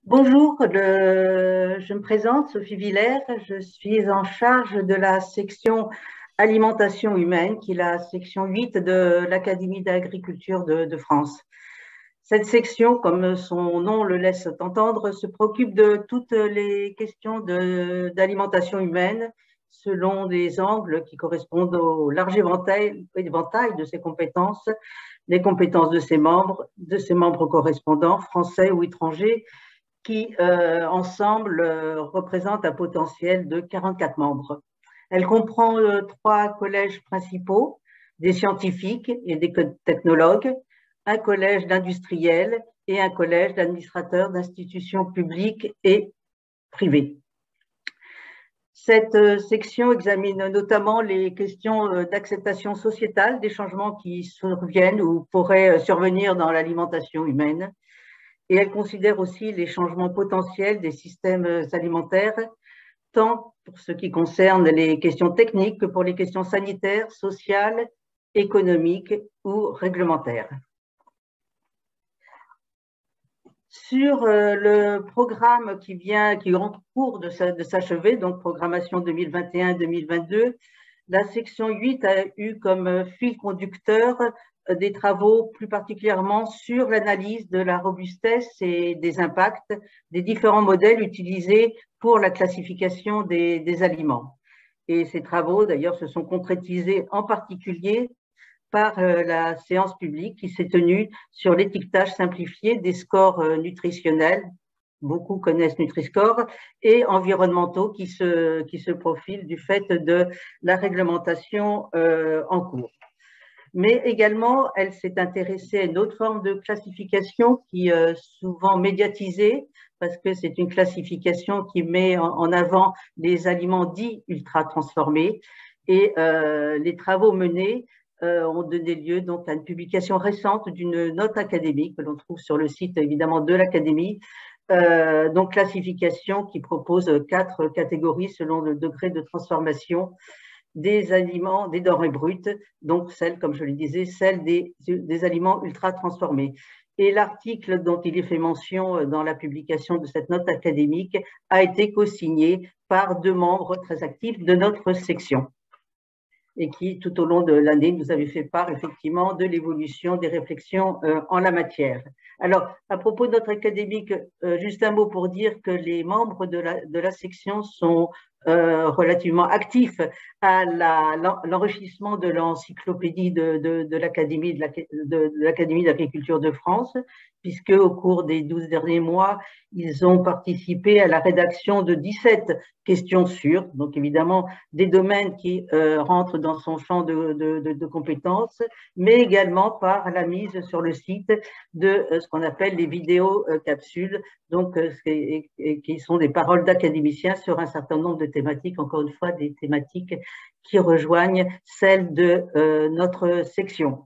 Bonjour, je me présente, Sophie Villers, je suis en charge de la section alimentation humaine, qui est la section 8 de l'Académie d'agriculture de France. Cette section, comme son nom le laisse entendre, se préoccupe de toutes les questions d'alimentation humaine selon des angles qui correspondent au large éventail de ses compétences, les compétences de ses membres correspondants, français ou étrangers, qui, ensemble, représentent un potentiel de 44 membres. Elle comprend 3 collèges principaux, des scientifiques et des technologues, un collège d'industriels et un collège d'administrateurs d'institutions publiques et privées. Cette section examine notamment les questions d'acceptation sociétale des changements qui surviennent ou pourraient survenir dans l'alimentation humaine, et elle considère aussi les changements potentiels des systèmes alimentaires, tant pour ce qui concerne les questions techniques que pour les questions sanitaires, sociales, économiques ou réglementaires. Sur le programme qui est en cours de s'achever, donc programmation 2021-2022, la section 8 a eu comme fil conducteur des travaux plus particulièrement sur l'analyse de la robustesse et des impacts des différents modèles utilisés pour la classification des aliments. Et ces travaux, d'ailleurs, se sont concrétisés en particulier par la séance publique qui s'est tenue sur l'étiquetage simplifié des scores nutritionnels, beaucoup connaissent Nutri-Score, et environnementaux qui se profilent du fait de la réglementation en cours. Mais également, elle s'est intéressée à une autre forme de classification qui est souvent médiatisée, parce que c'est une classification qui met en avant les aliments dits ultra transformés. Et les travaux menés ont donné lieu donc à une publication récente d'une note académique que l'on trouve sur le site évidemment de l'Académie, donc classification qui propose 4 catégories selon le degré de transformation des aliments, des denrées brutes, donc celles, comme je le disais, celles des aliments ultra transformés. Et l'article dont il est fait mention dans la publication de cette note académique a été co-signé par 2 membres très actifs de notre section et qui, tout au long de l'année, nous avait fait part effectivement de l'évolution des réflexions en la matière. Alors, à propos de notre académique, juste un mot pour dire que les membres de la section sont relativement actifs à l'enrichissement de l'encyclopédie de l'Académie d'agriculture de France, puisque au cours des 12 derniers mois, ils ont participé à la rédaction de 17 questions sûres, donc évidemment des domaines qui rentrent dans son champ de compétences, mais également par la mise sur le site de ce qu'on appelle les vidéos capsules, donc qui sont des paroles d'académiciens sur un certain nombre de thématiques, encore une fois des thématiques qui rejoignent celles de notre section.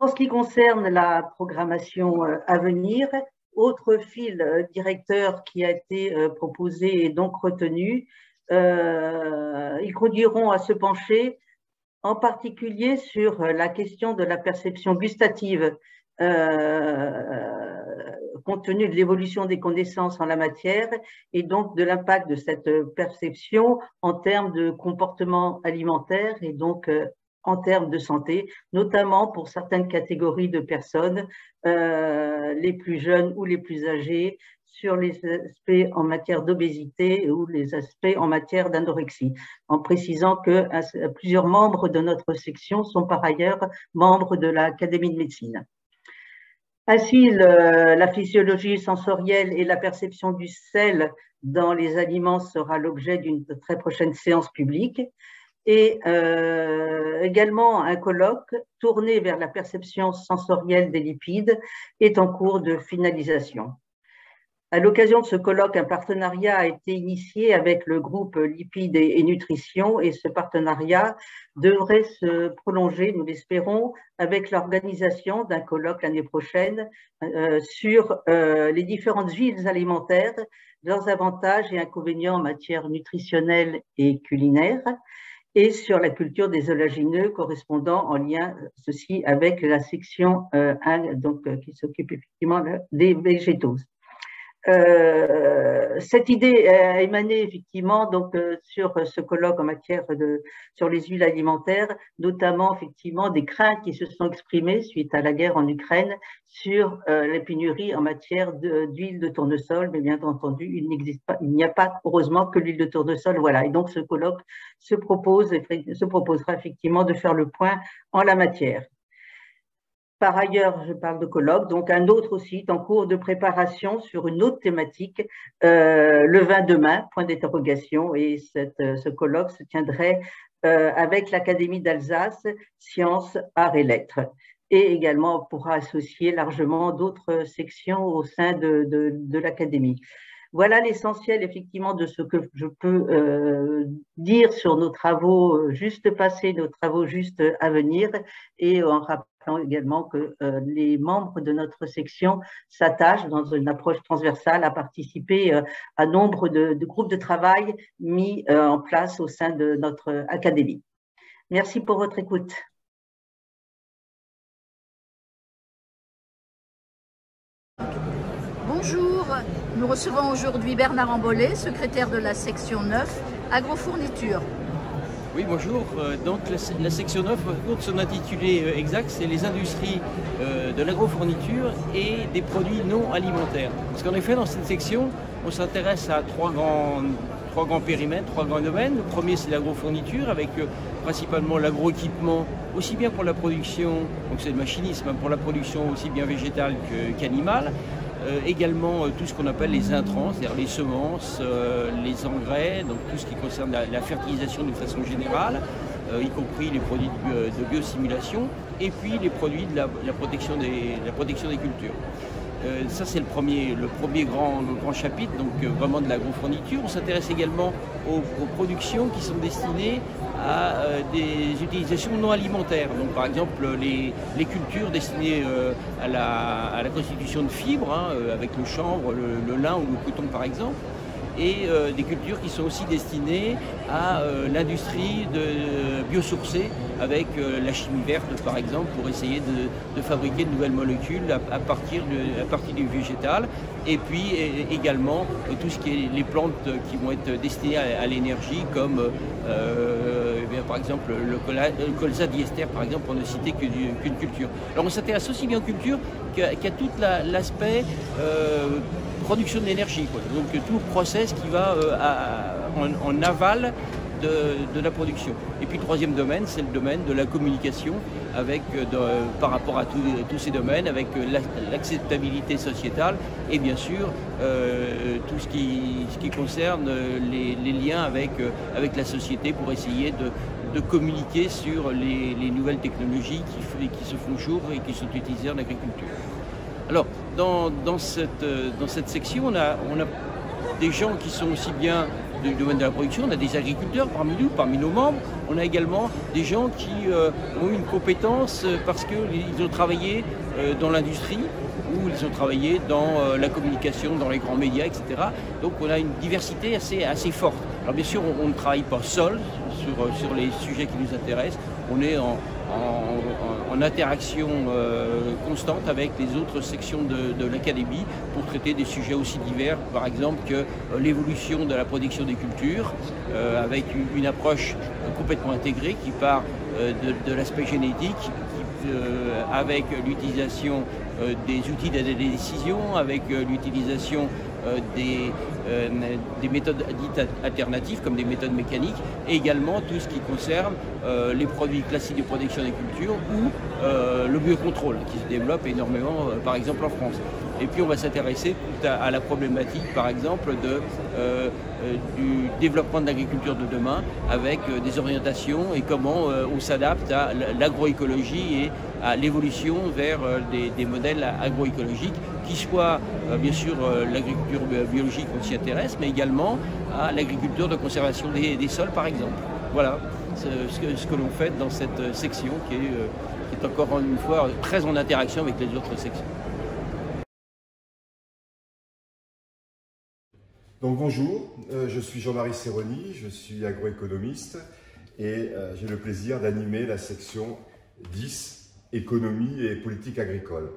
En ce qui concerne la programmation à venir, autre fil directeur qui a été proposé et donc retenu, ils conduiront à se pencher en particulier sur la question de la perception gustative, compte tenu de l'évolution des connaissances en la matière et donc de l'impact de cette perception en termes de comportement alimentaire et donc en termes de santé, notamment pour certaines catégories de personnes, les plus jeunes ou les plus âgées, sur les aspects en matière d'obésité ou les aspects en matière d'anorexie, en précisant que plusieurs membres de notre section sont par ailleurs membres de l'Académie de médecine. Ainsi, la physiologie sensorielle et la perception du sel dans les aliments sera l'objet d'une très prochaine séance publique. Et également, un colloque tourné vers la perception sensorielle des lipides est en cours de finalisation. À l'occasion de ce colloque, un partenariat a été initié avec le groupe Lipides et Nutrition, et ce partenariat devrait se prolonger, nous l'espérons, avec l'organisation d'un colloque l'année prochaine sur les différentes huiles alimentaires, leurs avantages et inconvénients en matière nutritionnelle et culinaire, et sur la culture des oléagineux correspondant en lien, ceci avec la section 1, donc, qui s'occupe effectivement des végétaux. Cette idée a émané effectivement donc sur ce colloque en matière sur les huiles alimentaires, notamment effectivement des craintes qui se sont exprimées suite à la guerre en Ukraine sur les pénuries en matière d'huile de tournesol, mais bien entendu il n'y a pas heureusement que l'huile de tournesol, voilà. Et donc ce colloque se proposera effectivement de faire le point en la matière. Par ailleurs, je parle de colloque, donc un autre site en cours de préparation sur une autre thématique, le vin demain, point d'interrogation, et ce colloque se tiendrait avec l'Académie d'Alsace, Sciences, Arts et Lettres. Et également, on pourra associer largement d'autres sections au sein de l'Académie. Voilà l'essentiel effectivement de ce que je peux dire sur nos travaux juste passés, nos travaux juste à venir, et en rappelant également que les membres de notre section s'attachent dans une approche transversale à participer à nombre de groupes de travail mis en place au sein de notre académie. Merci pour votre écoute. Bonjour, nous recevons aujourd'hui Bernard Ambollet, secrétaire de la section 9, agrofourniture. Oui, bonjour. Donc la section 9, son intitulé exact, c'est les industries de l'agrofourniture et des produits non alimentaires. Parce qu'en effet, dans cette section, on s'intéresse à trois grands périmètres, trois grands domaines. Le premier, c'est l'agrofourniture, avec principalement l'agroéquipement, aussi bien pour la production, donc c'est le machinisme, pour la production aussi bien végétale qu'animale. Également tout ce qu'on appelle les intrants, c'est-à-dire les semences, les engrais, donc tout ce qui concerne la fertilisation d'une façon générale, y compris les produits de biosimulation, et puis les produits de la protection des cultures. Ça c'est le premier grand chapitre, donc vraiment de l'agrofourniture. On s'intéresse également aux productions qui sont destinées à des utilisations non alimentaires. Donc par exemple les cultures destinées à la constitution de fibres, hein, avec le chanvre, le lin ou le coton par exemple. Et des cultures qui sont aussi destinées à l'industrie biosourcée avec la chimie verte par exemple pour essayer de fabriquer de nouvelles molécules à partir du végétal, et puis également tout ce qui est les plantes qui vont être destinées à l'énergie comme par exemple le colza diester par exemple, pour ne citer qu'une culture. Alors on s'intéresse aussi bien aux cultures qu'à tout l'aspect production d'énergie, donc tout le process qui va en aval de la production. Et puis le troisième domaine, c'est le domaine de la communication avec, par rapport à tous ces domaines, avec l'acceptabilité sociétale et bien sûr tout ce qui concerne les liens avec la société pour essayer de communiquer sur les nouvelles technologies qui se font jour et qui sont utilisées en agriculture. Alors, dans cette section, on a des gens qui sont aussi bien du domaine de la production, on a des agriculteurs parmi nous, parmi nos membres, on a également des gens qui ont eu une compétence parce qu'ils ont travaillé dans l'industrie, ou ils ont travaillé dans la communication, dans les grands médias, etc. Donc on a une diversité assez forte. Alors bien sûr, on ne travaille pas seul sur les sujets qui nous intéressent, on est en interaction constante avec les autres sections de l'académie pour traiter des sujets aussi divers, par exemple que l'évolution de la production des cultures, avec une approche complètement intégrée qui part de l'aspect génétique, avec l'utilisation des outils d'aide à la décision, avec l'utilisation des méthodes dites alternatives comme des méthodes mécaniques, et également tout ce qui concerne les produits classiques de protection des cultures ou le biocontrôle qui se développe énormément par exemple en France. Et puis on va s'intéresser à la problématique par exemple du développement de l'agriculture de demain avec des orientations et comment on s'adapte à l'agroécologie et à l'évolution vers des modèles agroécologiques qui soient bien sûr l'agriculture biologique, on s'y intéresse, mais également à l'agriculture de conservation des sols par exemple. Voilà ce que l'on fait dans cette section qui est encore une fois très en interaction avec les autres sections. Donc bonjour, je suis Jean-Marie Serroni, je suis agroéconomiste et j'ai le plaisir d'animer la section 10, économie et politique agricole.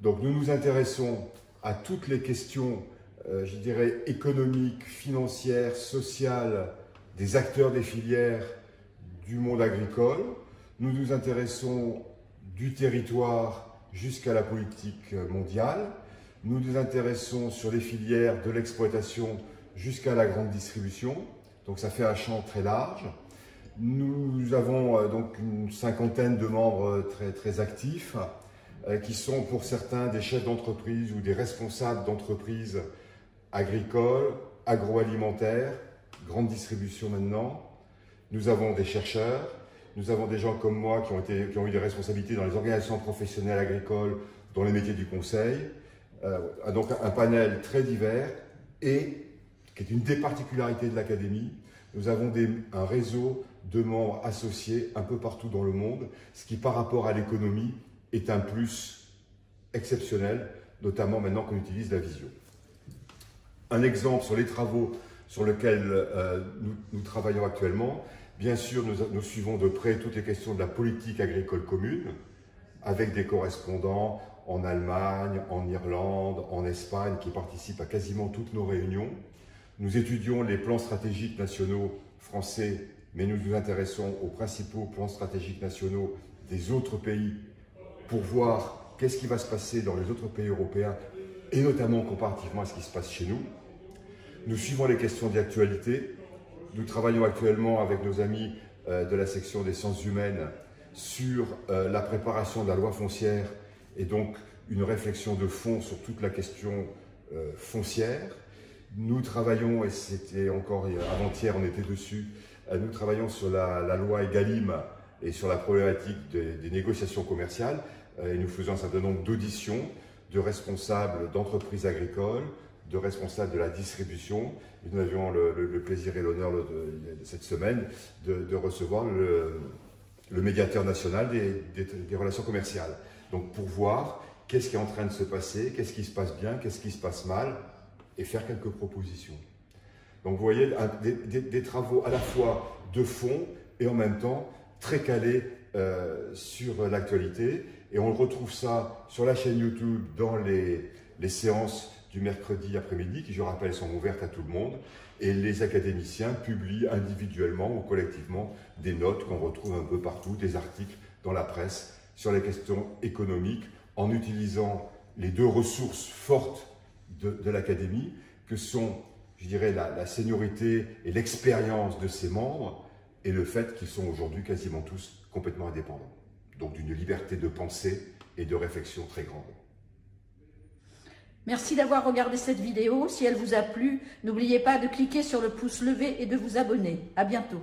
Donc nous nous intéressons à toutes les questions, je dirais, économiques, financières, sociales, des acteurs des filières du monde agricole. Nous nous intéressons du territoire jusqu'à la politique mondiale. Nous nous intéressons sur les filières de l'exploitation jusqu'à la grande distribution. Donc ça fait un champ très large. Nous avons donc une cinquantaine de membres très actifs qui sont pour certains des chefs d'entreprise ou des responsables d'entreprises agricoles, agroalimentaires, grande distribution maintenant. Nous avons des chercheurs, nous avons des gens comme moi qui ont eu des responsabilités dans les organisations professionnelles agricoles, dans les métiers du conseil. Donc un panel très divers et qui est une des particularités de l'Académie. Nous avons un réseau de membres associés un peu partout dans le monde, ce qui par rapport à l'économie est un plus exceptionnel, notamment maintenant qu'on utilise la visio. Un exemple sur les travaux sur lesquels nous travaillons actuellement. Bien sûr, nous suivons de près toutes les questions de la politique agricole commune, avec des correspondants en Allemagne, en Irlande, en Espagne, qui participent à quasiment toutes nos réunions. Nous étudions les plans stratégiques nationaux français, mais nous nous intéressons aux principaux plans stratégiques nationaux des autres pays pour voir qu'est-ce qui va se passer dans les autres pays européens, et notamment comparativement à ce qui se passe chez nous. Nous suivons les questions d'actualité. Nous travaillons actuellement avec nos amis de la section des sciences humaines sur la préparation de la loi foncière et donc une réflexion de fond sur toute la question foncière. Nous travaillons, et c'était encore avant-hier, on était dessus, nous travaillons sur la loi Egalim et sur la problématique des négociations commerciales. Et nous faisons un certain nombre d'auditions de responsables d'entreprises agricoles, de responsables de la distribution. Et nous avions le plaisir et l'honneur cette semaine de recevoir le médiateur national des relations commerciales. Donc pour voir qu'est-ce qui est en train de se passer, qu'est-ce qui se passe bien, qu'est-ce qui se passe mal, et faire quelques propositions. Donc vous voyez, des travaux à la fois de fond et en même temps très calés sur l'actualité. Et on retrouve ça sur la chaîne YouTube dans les séances du mercredi après-midi, qui, je rappelle, sont ouvertes à tout le monde. Et les académiciens publient individuellement ou collectivement des notes qu'on retrouve un peu partout, des articles dans la presse sur les questions économiques, en utilisant les deux ressources fortes de l'Académie, que sont, je dirais, la seniorité et l'expérience de ses membres, et le fait qu'ils sont aujourd'hui quasiment tous complètement indépendants. Donc d'une liberté de pensée et de réflexion très grande. Merci d'avoir regardé cette vidéo. Si elle vous a plu, n'oubliez pas de cliquer sur le pouce levé et de vous abonner. À bientôt.